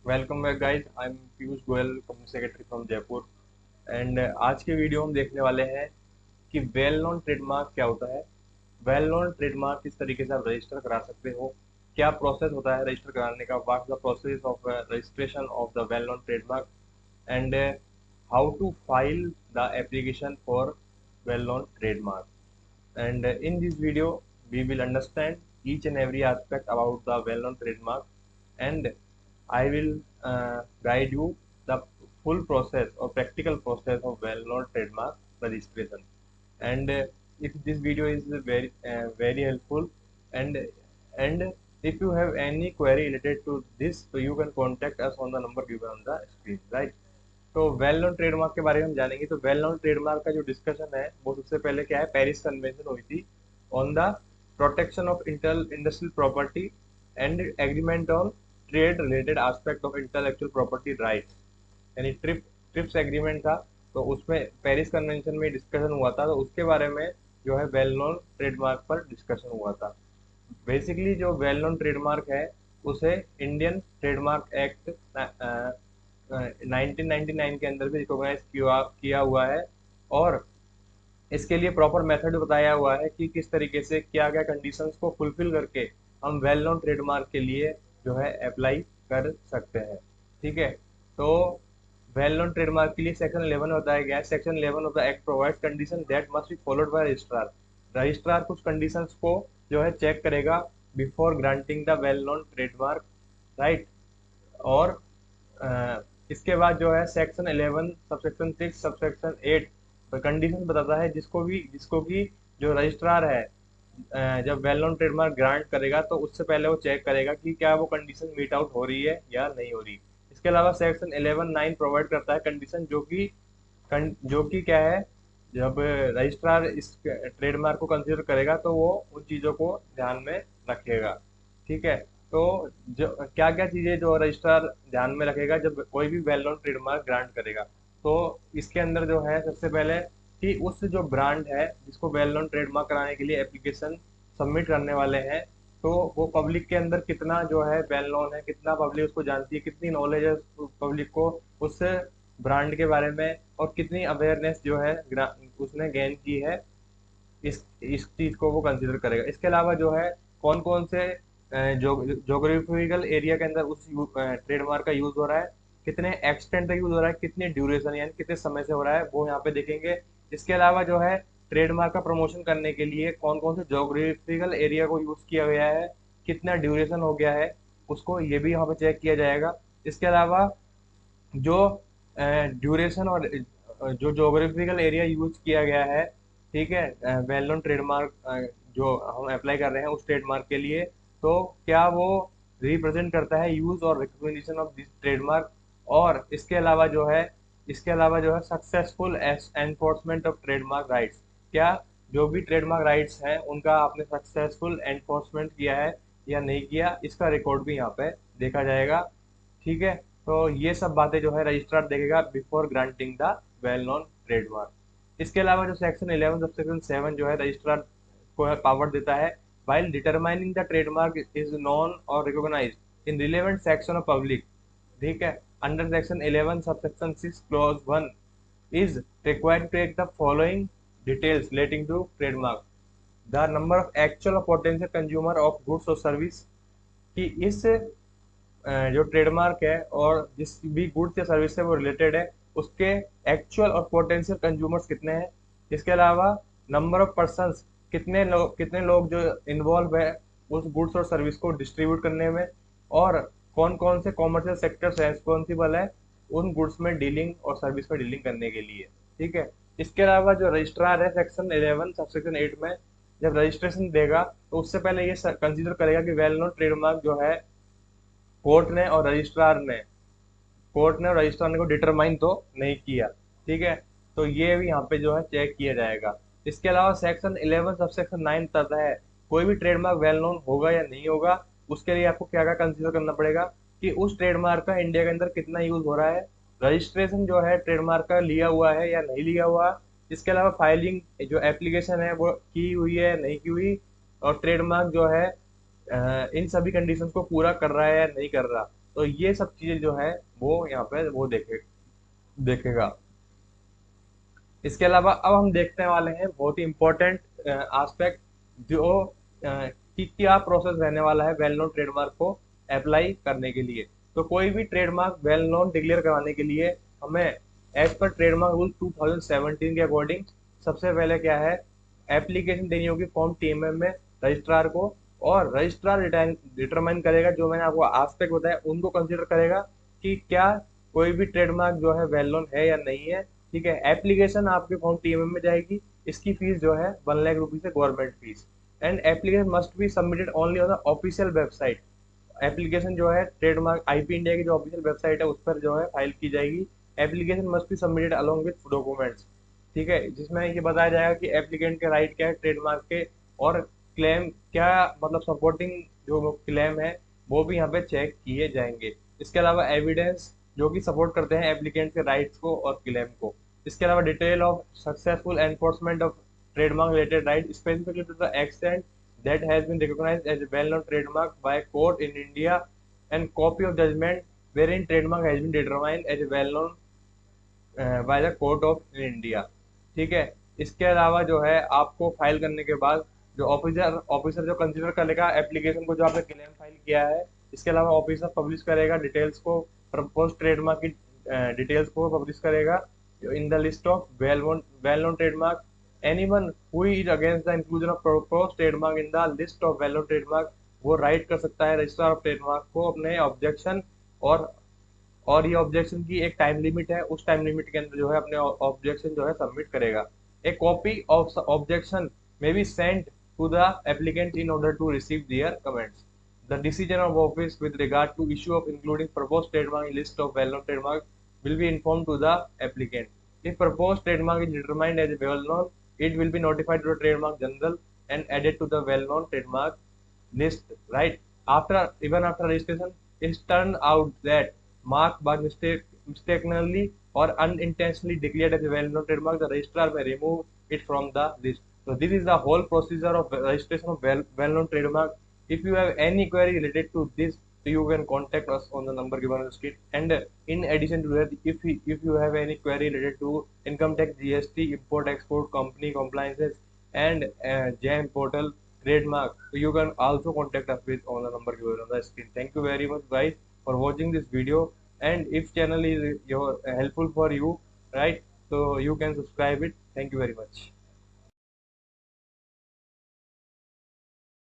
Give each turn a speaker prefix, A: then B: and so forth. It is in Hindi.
A: Welcome back guys. I am Piyush Goyal, company secretary from Jaipur. And आज के वीडियो हम देखने वाले हैं कि वेल नोन ट्रेडमार्क क्या होता है। वेल नोन ट्रेडमार्क किस तरीके से आप रजिस्टर करा सकते हो, क्या प्रोसेस होता है रजिस्टर कराने का, what the process of registration of the well known trademark, and how to file the application for well known trademark. And in this video we will understand each and every aspect about the well-known trademark, and I will guide you the full process or practical process of well-known trademark registration. And if this video is very helpful, and if you have any query related to this, so you can contact us on the number given on the screen, right? तो वेल नोन ट्रेडमार्क के बारे में हम जानेंगे। तो वेल नोन ट्रेडमार्क का जो डिस्कशन है वो सबसे पहले क्या है, पेरिस कन्वेंशन हुई थी on the protection of industrial property and agreement on trade related aspect of intellectual property rights, यानी ट्रिप्स एग्रीमेंट था। तो उसमें पेरिस कन्वेंशन में डिस्कशन हुआ था, तो उसके बारे में जो है वेल नोन ट्रेडमार्क पर डिस्कशन हुआ था। बेसिकली जो वेल नोन ट्रेडमार्क है उसे इंडियन ट्रेडमार्क एक्ट 1999 के अंदर भी रिकॉग्नाइज किया हुआ है, और इसके लिए प्रॉपर मेथड बताया हुआ है कि किस तरीके से क्या क्या कंडीशंस को फुलफिल करके हम वेल नोन ट्रेडमार्क के लिए जो है अप्लाई कर सकते हैं। ठीक है, तो वेल नोन ट्रेडमार्क के लिए सेक्शन 11 बताया गया है। Section 11 of the act provides condition that must be followed by registrar. Registrar कुछ कंडीशंस को जो है चेक करेगा before granting the well known trademark, right. और इसके बाद जो है सेक्शन 11 सबसेक्शन 6 सबसेक्शन 8 कंडीशन बताता है जिसको कि जो रजिस्ट्रार है जब वेल नोन ट्रेडमार्क ग्रांट करेगा तो उससे पहले वो चेक करेगा कि क्या वो कंडीशन मीट आउट हो रही है या नहीं हो रही। इसके अलावा सेक्शन 11(9) प्रोवाइड करता है कंडीशन जो कि क्या है, जब रजिस्ट्रार इस ट्रेडमार्क को कंसीडर करेगा तो वो उन चीज़ों को ध्यान में रखेगा। ठीक है, तो जो क्या क्या चीज़ें जो रजिस्ट्रार ध्यान में रखेगा जब कोई भी वेल नोन ट्रेडमार्क ग्रांट करेगा, तो इसके अंदर जो है सबसे पहले कि उस जो ब्रांड है जिसको वेल नोन ट्रेडमार्क कराने के लिए एप्लीकेशन सबमिट करने वाले हैं, तो वो पब्लिक के अंदर कितना जो है वेल नोन है, कितना पब्लिक उसको जानती है, कितनी नॉलेज है पब्लिक को उस ब्रांड के बारे में, और कितनी अवेयरनेस जो है उसने गेन की है, इस चीज को वो कंसिडर करेगा। इसके अलावा जो है कौन कौन से जोग्राफिकल एरिया के अंदर उस ट्रेडमार्क का यूज हो रहा है, कितने एक्सटेंट तक यूज हो रहा है, कितनी ड्यूरेशन यानी कितने समय से हो रहा है, वो यहाँ पे देखेंगे। इसके अलावा जो है ट्रेडमार्क का प्रमोशन करने के लिए कौन कौन से जोग्राफिकल एरिया को यूज किया गया है, कितना ड्यूरेशन हो गया है, उसको ये भी यहाँ पे चेक किया जाएगा। इसके अलावा जो ड्यूरेशन और जो जोग्राफिकल एरिया यूज किया गया है, ठीक है, वेल नोन ट्रेडमार्क जो हम अप्लाई कर रहे हैं उस ट्रेडमार्क के लिए, तो क्या वो रिप्रेजेंट करता है यूज और रिकमेंडेशन ऑफ दिस ट्रेडमार्क। और इसके अलावा जो है successful enforcement of trademark rights, क्या जो भी ट्रेडमार्क राइट्स हैं उनका आपने सक्सेसफुल एनफोर्समेंट किया है या नहीं किया, इसका रिकॉर्ड भी यहाँ पे देखा जाएगा। ठीक है, तो ये सब बातें जो है रजिस्ट्रार देखेगा before granting the well known trademark. इसके अलावा जो सेक्शन 11 सब सेक्शन 7 जो है रजिस्ट्रार को पावर देता है while determining the trademark is known or recognized in relevant section of public। ठीक है, under section 11 subsection 6 clause 1 is required to take the following details relating to trademark: the number of actual or potential consumer of goods or service, कि इस जो ट्रेडमार्क है और जिस भी गुड्स या सर्विस से वो रिलेटेड है उसके एक्चुअल और पोटेंशियल कंज्यूमर्स कितने हैं। इसके अलावा नंबर ऑफ पर्सन्स, कितने लोग जो इन्वॉल्व है उस गुड्स और सर्विस को डिस्ट्रीब्यूट करने में, और कौन कौन से कॉमर्शियल सेक्टर्स रेस्पॉन्सिबल है उन गुड्स में डीलिंग और सर्विस में डीलिंग करने के लिए। ठीक है, इसके अलावा जो रजिस्ट्रार है सेक्शन 11 सबसेक्शन 8 में जब रजिस्ट्रेशन देगा तो उससे पहले ये कंसीडर करेगा कि वेल नोन ट्रेडमार्क जो है कोर्ट ने और रजिस्ट्रार ने को डिटरमाइन तो नहीं किया। ठीक है, तो ये भी यहाँ पे जो है चेक किया जाएगा। इसके अलावा सेक्शन 11 सब सेक्शन 9 बताता है कोई भी ट्रेडमार्क वेल नोन होगा या नहीं होगा, उसके लिए आपको क्या क्या कंसीडर करना पड़ेगा कि उस ट्रेडमार्क का इंडिया के अंदर कितना यूज हो रहा है, रजिस्ट्रेशन जो है ट्रेडमार्क का लिया हुआ है या नहीं लिया हुआ। इसके अलावा फाइलिंग जो एप्लीकेशन है वो की हुई है नहीं की हुई, और ट्रेडमार्क जो है इन सभी कंडीशंस को पूरा कर रहा है या नहीं कर रहा। तो ये सब चीजें जो है वो यहाँ पे वो देखेगा। इसके अलावा अब हम देखने वाले हैं बहुत ही इम्पोर्टेंट एस्पेक्ट, जो कि क्या प्रोसेस रहने वाला है वेल नोन ट्रेडमार्क को अप्लाई करने के लिए। तो कोई भी ट्रेडमार्क वेल नोन डिक्लेयर करवाने के लिए हमें एज पर ट्रेडमार्क रूल 2017 के अकॉर्डिंग सबसे पहले क्या है, एप्लीकेशन देनी होगी फॉर्म टीएमएम में रजिस्ट्रार को, और रजिस्ट्रार डिटरमाइन करेगा, जो मैंने आपको एस्पेक्ट बताया उनको कंसिडर करेगा कि क्या कोई भी ट्रेडमार्क जो है वेल नोन है या नहीं है। ठीक है, एप्लीकेशन आपके फॉर्म टीएमएम में जाएगी, इसकी फीस जो है 1 लाख रुपीज है government fees, and application must be submitted only on the official website. Application जो है ट्रेडमार्क आईपी इंडिया की जो ऑफिशियल वेबसाइट है उस पर जो है फाइल की जाएगी। Application must be submitted along with documents. ठीक है, जिसमें ये बताया जाएगा कि एप्लीकेंट के राइट क्या है ट्रेडमार्क के, और क्लेम क्या, मतलब सपोर्टिंग जो क्लेम है वो भी यहाँ पे चेक किए जाएंगे। इसके अलावा एविडेंस जो कि सपोर्ट करते हैं एप्लीकेंट के राइट्स को और क्लेम को। इसके अलावा detail of successful enforcement of trademark related right specifically to the extent that has been recognized as a well-known trademark by a court in India, and copy of judgment wherein trademark has been determined as a well-known by the court of India। ठीक है, इसके अलावा जो है आपको फाइल करने के बाद जो ऑफिसर जो कंसिडर करेगा एप्लीकेशन को जो आपने क्लेम फाइल किया है, इसके अलावा ऑफिसर पब्लिश करेगा डिटेल्स को, प्रपोज ट्रेडमार्क की डिटेल्स को पब्लिश करेगा in the list of well known trademark. Anyone who is against the inclusion of propose trademark in the list of well known trademark, वो राइट कर सकता है रजिस्ट्रार ऑफ ट्रेडमार्क को अपने ऑब्जेक्शन, और ये ऑब्जेक्शन की एक टाइम लिमिट है, उस टाइम लिमिट के अंदर जो है अपने ऑब्जेक्शन जो है सबमिट करेगा। A copy of objection may be sent to the applicant in order to receive their comments. The decision of office with regard to issue of including proposed trademark in list of well known trademark will be informed to the applicant. If proposed trademark is determined as well known, it will be notified to the trademark general and added to the well known trademark list. Right after, even after registration, it turned out that mark was mistakenly or unintentionally declared as a well known trademark, the registrar may remove it from the list. So this is the whole procedure of registration of well known trademark. If you have any query related to this, so you can contact us on the number given on the screen. And in addition to that, if you have any query related to income tax, GST, import export, company compliances, and GEM portal trademark, so you can also contact us with on the number given on the screen. Thank you very much guys for watching this video, and if channel is helpful for you, right, so you can subscribe it. Thank you very much.